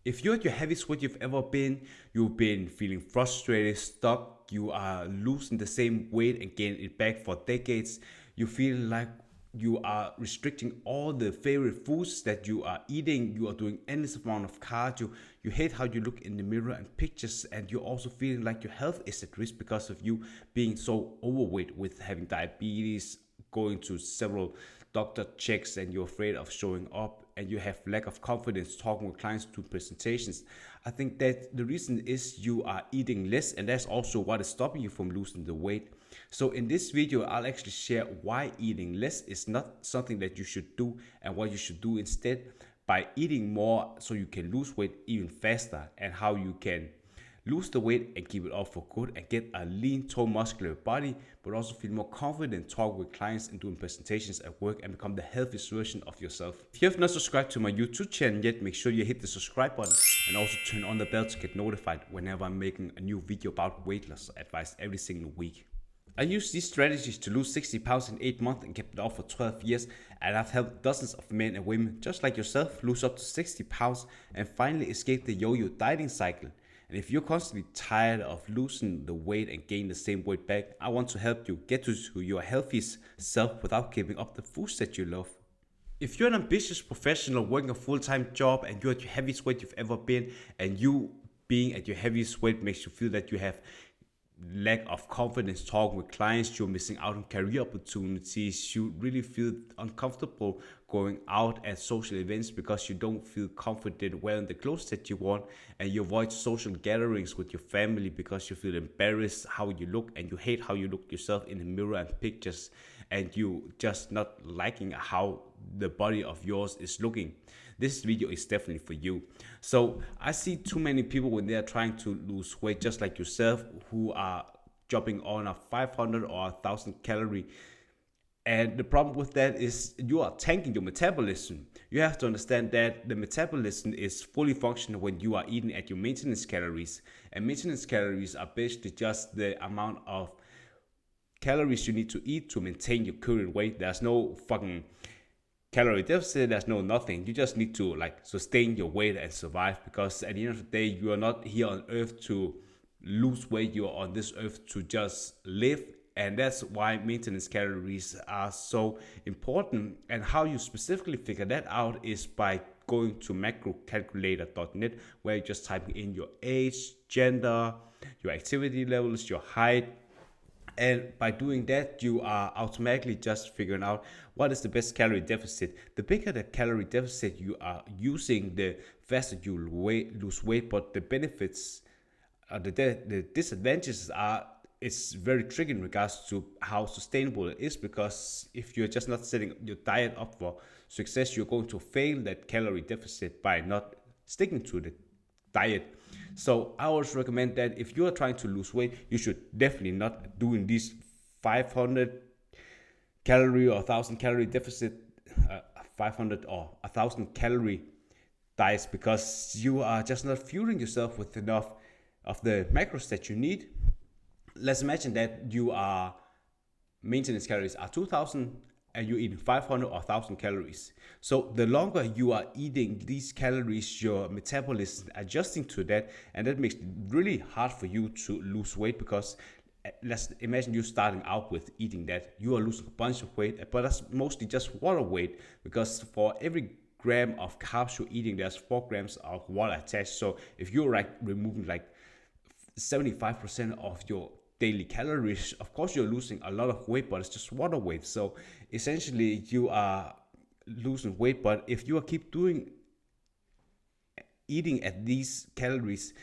If you're at your heaviest weight you've ever been, you've been feeling frustrated, stuck, you are losing the same weight and gaining it back for decades, you feel like you are restricting all the favorite foods that you are eating, you are doing endless amount of cardio, you hate how you look in the mirror and pictures, and you're also feeling like your health is at risk because of you being so overweight with having diabetes, going to several doctor checks, and you're afraid of showing up, and you have lack of confidence talking with clients to presentations. I think that the reason is you are eating less, and that's also what is stopping you from losing the weight. So in this video, I'll actually share why eating less is not something that you should do, and what you should do instead by eating more so you can lose weight even faster, and how you can lose the weight and keep it off for good and get a lean, tone, muscular body, but also feel more confident talking with clients and doing presentations at work and become the healthiest version of yourself. If you have not subscribed to my YouTube channel yet, make sure you hit the subscribe button and also turn on the bell to get notified whenever I'm making a new video about weight loss advice every single week. I used these strategies to lose 60 pounds in 8 months and kept it off for 12 years, and I've helped dozens of men and women just like yourself lose up to 60 pounds and finally escape the yo-yo dieting cycle. And if you're constantly tired of losing the weight and gaining the same weight back, I want to help you get to your healthiest self without giving up the foods that you love. If you're an ambitious professional working a full-time job and you're at your heaviest weight you've ever been, and you being at your heaviest weight makes you feel that you have lack of confidence talking with clients, you're missing out on career opportunities, you really feel uncomfortable going out at social events because you don't feel confident wearing the clothes that you want, and you avoid social gatherings with your family because you feel embarrassed how you look and you hate how you look yourself in the mirror and pictures, and you just not liking how the body of yours is looking, this video is definitely for you. So I see too many people when they are trying to lose weight just like yourself who are jumping on a 500 or 1,000 calorie, and the problem with that is you are tanking your metabolism. You have to understand that the metabolism is fully functional when you are eating at your maintenance calories, and maintenance calories are basically just the amount of calories you need to eat to maintain your current weight. There's no fucking calorie deficit, there's no nothing. You just need to sustain your weight and survive, because at the end of the day you are not here on earth to lose weight, you are on this earth to just live. And that's why maintenance calories are so important. And how you specifically figure that out is by going to macrocalculator.net, where you just type in your age, gender, your activity levels, your height. And by doing that, you are automatically just figuring out what is the best calorie deficit. The bigger the calorie deficit you are using, the faster you lose weight. But the benefits, the disadvantages are, it's very tricky in regards to how sustainable it is, because if you're just not setting your diet up for success, you're going to fail that calorie deficit by not sticking to the diet. So I always recommend that if you are trying to lose weight, you should definitely not doing these 500 calorie or 1,000 calorie deficit, 500 or 1,000 calorie diets, because you are just not fueling yourself with enough of the macros that you need. Let's imagine that you are maintenance calories are 2,000 and you're eating 500 or 1,000 calories. So the longer you are eating these calories, your metabolism is adjusting to that, and that makes it really hard for you to lose weight, because let's imagine you starting out with eating that. You are losing a bunch of weight, but that's mostly just water weight, because for every gram of carbs you're eating, there's 4 grams of water attached. So if you're removing 75% of your daily calories, of course you're losing a lot of weight, but it's just water weight. So essentially you are losing weight, but if you keep eating at these calories,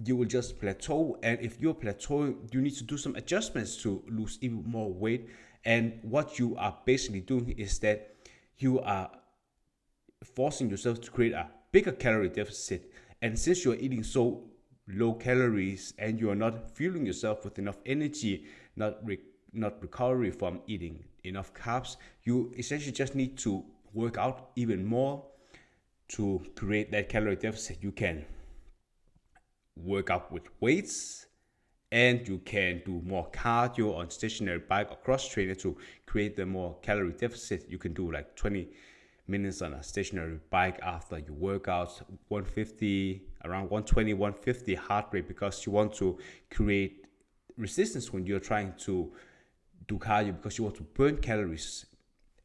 you will just plateau. And if you're plateauing, you need to do some adjustments to lose even more weight. And what you are basically doing is that you are forcing yourself to create a bigger calorie deficit. And since you're eating so low calories and you are not fueling yourself with enough energy, not recovery from eating enough carbs, you essentially just need to work out even more to create that calorie deficit. You can work out with weights, and you can do more cardio on stationary bike or cross trainer to create the more calorie deficit. You can do 20 minutes on a stationary bike after you work out, 150, around 120, 150 heart rate, because you want to create resistance when you're trying to do cardio, because you want to burn calories,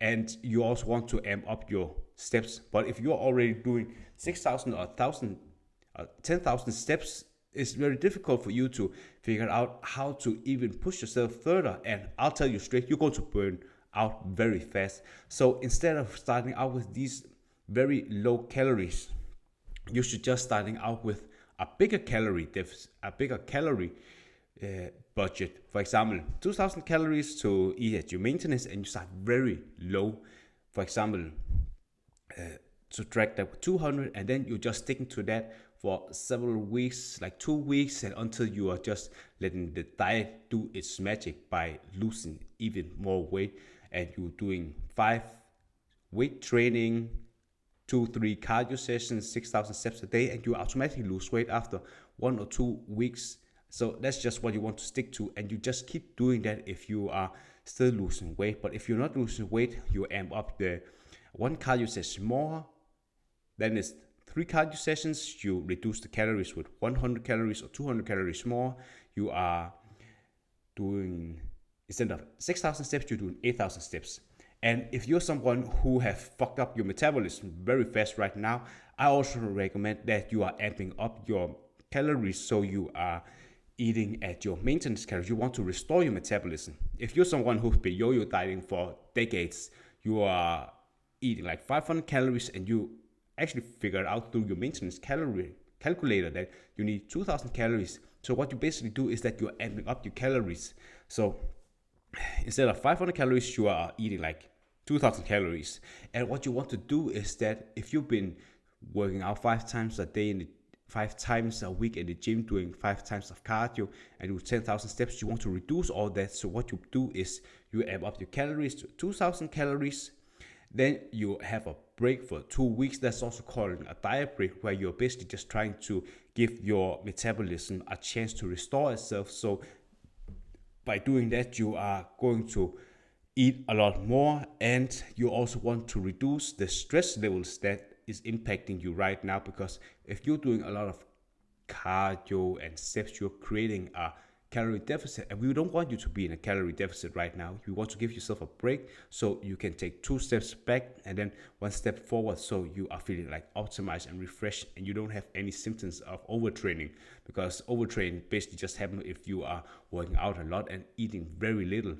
and you also want to amp up your steps. But if you're already doing 6,000 or 1,000, 10,000 steps, it's very difficult for you to figure out how to even push yourself further. And I'll tell you straight, you're going to burn out very fast. So instead of starting out with these very low calories, you should just starting out with a bigger calorie deficit, a bigger calorie budget. For example, 2,000 calories to eat at your maintenance, and you start very low. For example, subtract that with 200, and then you're just sticking to that for several weeks, like 2 weeks, and until you are just letting the diet do its magic by losing even more weight. And you're doing 5 weight training, 2-3 cardio sessions, 6,000 steps a day, and you automatically lose weight after 1 or 2 weeks. So that's just what you want to stick to, and you just keep doing that if you are still losing weight. But if you're not losing weight, you amp up the 1 cardio session more, then it's 3 cardio sessions, you reduce the calories with 100 calories or 200 calories more. You are doing, instead of 6,000 steps, you're doing 8,000 steps. And if you're someone who have fucked up your metabolism very fast right now, I also recommend that you are amping up your calories, so you are eating at your maintenance calories. You want to restore your metabolism. If you're someone who's been yo-yo dieting for decades, you are eating like 500 calories, and you actually figured out through your maintenance calorie calculator that you need 2,000 calories. So what you basically do is that you're amping up your calories. So instead of 500 calories, you are eating like 2,000 calories. And what you want to do is that if you've been working out 5 times a day 5 times a week in the gym, doing 5 times of cardio, and do 10,000 steps, you want to reduce all that. So what you do is you amp up your calories to 2,000 calories. Then you have a break for 2 weeks. That's also called a diet break, where you're basically just trying to give your metabolism a chance to restore itself. So by doing that, you are going to eat a lot more, and you also want to reduce the stress levels that is impacting you right now. Because if you're doing a lot of cardio and steps, you're creating a calorie deficit, and we don't want you to be in a calorie deficit right now. You want to give yourself a break so you can take 2 steps back and then 1 step forward, so you are feeling like optimized and refreshed, and you don't have any symptoms of overtraining, because overtraining basically just happens if you are working out a lot and eating very little.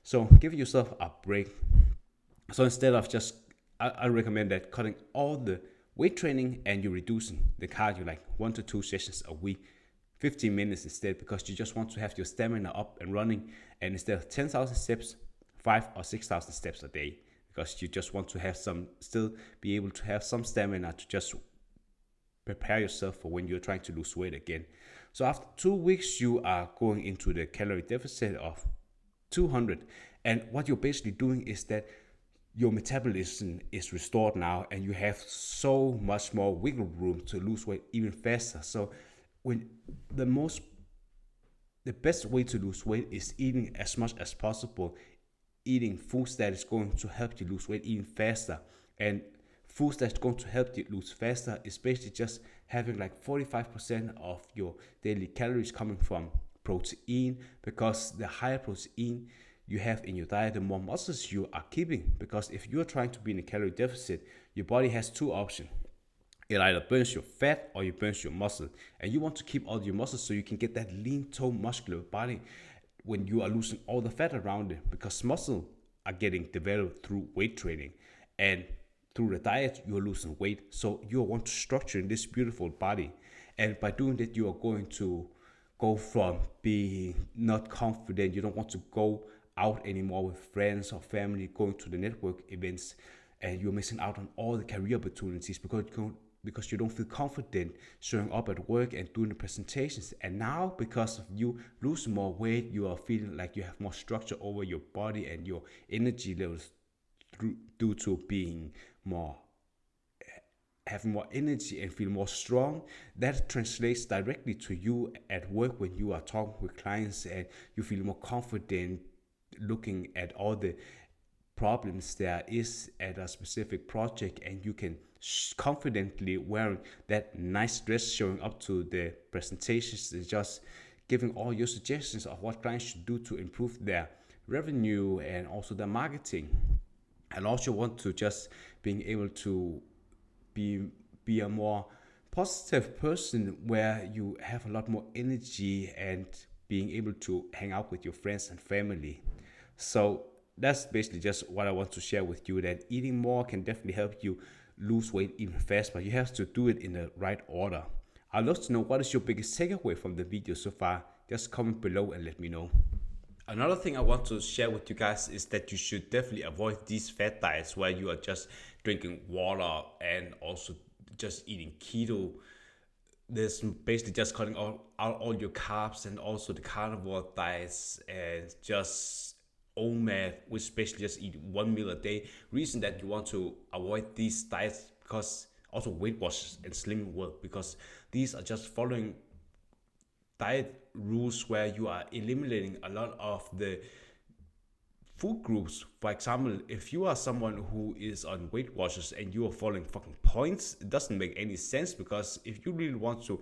So give yourself a break. So instead of just, I recommend that cutting all the weight training and you're reducing the cardio, like 1 to 2 sessions a week, 15 minutes instead, because you just want to have your stamina up and running. And instead of 10,000 steps, 5 or 6,000 steps a day, because you just want to have still be able to have some stamina to just prepare yourself for when you're trying to lose weight again. So after 2 weeks, you are going into the calorie deficit of 200. And what you're basically doing is that your metabolism is restored now, and you have so much more wiggle room to lose weight even faster. So when the best way to lose weight is eating as much as possible, eating foods that is going to help you lose weight even faster. And foods that's going to help you lose faster is basically just having like 45% of your daily calories coming from protein, because the higher protein you have in your diet, the more muscles you are keeping. Because if you're trying to be in a calorie deficit, your body has 2 options. It either burns your fat or it burns your muscle. And you want to keep all your muscles so you can get that lean, toned, muscular body when you are losing all the fat around it. Because muscle are getting developed through weight training. And through the diet, you're losing weight. So you want to structure in this beautiful body. And by doing that, you are going to go from being not confident. You don't want to go out anymore with friends or family, going to the network events, and you're missing out on all the career opportunities because you don't feel confident showing up at work and doing the presentations. And now, because of you losing more weight, you are feeling like you have more structure over your body and your energy levels due to being having more energy and feel more strong. That translates directly to you at work when you are talking with clients and you feel more confident, looking at all the problems there is at a specific project, and you can confidently wearing that nice dress showing up to the presentations and just giving all your suggestions of what clients should do to improve their revenue and also their marketing. And also want to just being able to be a more positive person where you have a lot more energy and being able to hang out with your friends and family. So that's basically just what I want to share with you, that eating more can definitely help you lose weight even faster, but you have to do it in the right order. I'd love to know what is your biggest takeaway from the video so far. Just comment below and let me know. Another thing I want to share with you guys is that you should definitely avoid these fat diets where you are just drinking water and also just eating keto. There's basically just cutting out all your carbs, and also the carnivore diets and just OMAD, which basically just eat one meal a day. Reason that you want to avoid these diets, because also Weight Watchers and slimming work, because these are just following diet rules where you are eliminating a lot of the food groups. For example, if you are someone who is on Weight Watchers and you are following fucking points, it doesn't make any sense, because if you really want to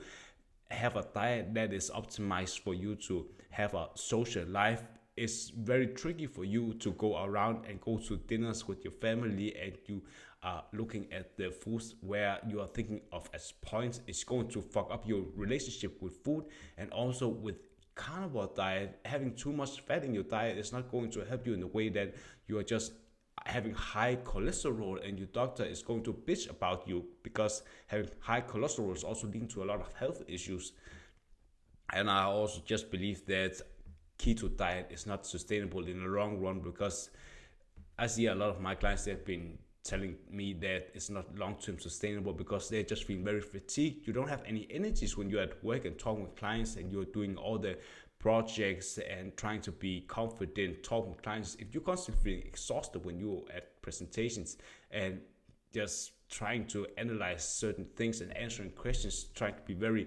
have a diet that is optimized for you to have a social life, it's very tricky for you to go around and go to dinners with your family and you are looking at the foods where you are thinking of as points. It's going to fuck up your relationship with food. And also with carnivore diet, having too much fat in your diet is not going to help you in the way that you are just having high cholesterol, and your doctor is going to bitch about you, because having high cholesterol is also leading to a lot of health issues. And I also just believe that keto diet is not sustainable in the long run, because I see a lot of my clients, they've been telling me that it's not long-term sustainable because they just feel very fatigued. You don't have any energies when you're at work and talking with clients and you're doing all the projects and trying to be confident talking with clients. If you're constantly feeling exhausted when you're at presentations and just trying to analyze certain things and answering questions, trying to be very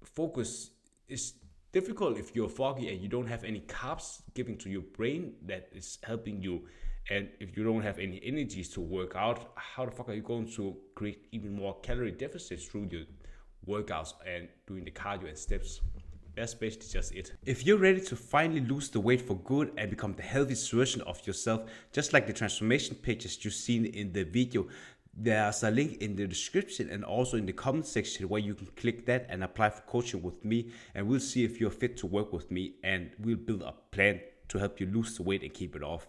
focused, is difficult if you're foggy and you don't have any carbs giving to your brain that is helping you. And if you don't have any energies to work out, how the fuck are you going to create even more calorie deficits through your workouts and doing the cardio and steps? That's basically just it. If you're ready to finally lose the weight for good and become the healthiest version of yourself, just like the transformation pages you've seen in the video, there's a link in the description and also in the comment section where you can click that and apply for coaching with me, and we'll see if you're fit to work with me, and we'll build a plan to help you lose the weight and keep it off.